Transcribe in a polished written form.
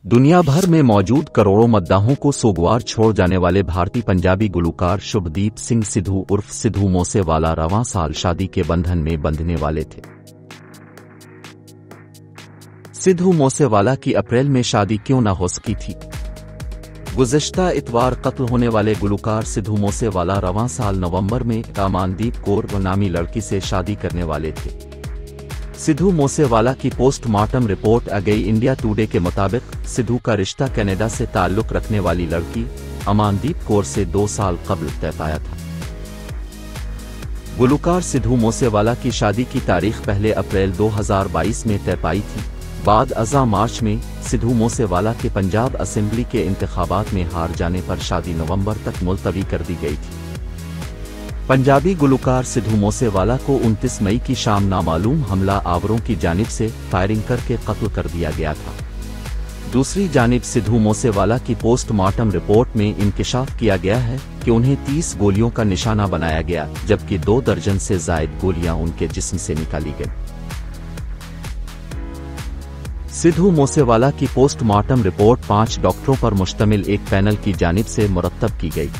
दुनिया भर में मौजूद करोड़ों मद्दाहों को सोगवार छोड़ जाने वाले भारतीय पंजाबी गुलकार शुभदीप सिंह सिद्धू उर्फ सिद्धू मूसेवाला रवां साल शादी के बंधन में बंधने वाले थे। सिद्धू मूसेवाला की अप्रैल में शादी क्यों न हो सकी थी। गुज़िश्ता इतवार कत्ल होने वाले गुलकार सिद्धू मूसेवाला रवां साल नवंबर में अमानदीप कौर नामी लड़की से शादी करने वाले थे। सिद्धू मूसेवाला की पोस्टमार्टम रिपोर्ट आ गई इंडिया टुडे के मुताबिक सिद्धू का रिश्ता कनाडा से ताल्लुक रखने वाली लड़की अमानदीप कौर से 2 साल कबल तय पाया था। गुलकार सिद्धू मूसेवाला की शादी की तारीख पहले अप्रैल 2022 में तय पाई थी। बाद अज़ा मार्च में सिद्धू मूसेवाला के पंजाब असेंबली के इंतखाबात में हार जाने पर शादी नवंबर तक मुलतवी कर दी गई थी। पंजाबी गुलकार सिद्धू मूसेवाला को 29 मई की शाम नामालूम हमला आवरों की जानिब से फायरिंग करके कत्ल कर दिया गया था। दूसरी जानिब सिद्धू मूसेवाला की पोस्टमार्टम रिपोर्ट में इंकिशाफ किया गया है कि उन्हें 30 गोलियों का निशाना बनाया गया, जबकि 2 दर्जन से जायद गोलियां उनके जिस्म से निकाली गईं। सिद्धू मूसेवाला की पोस्टमार्टम रिपोर्ट 5 डॉक्टरों पर मुश्तमिल एक पैनल की जानिब से मुरत्तब की गई।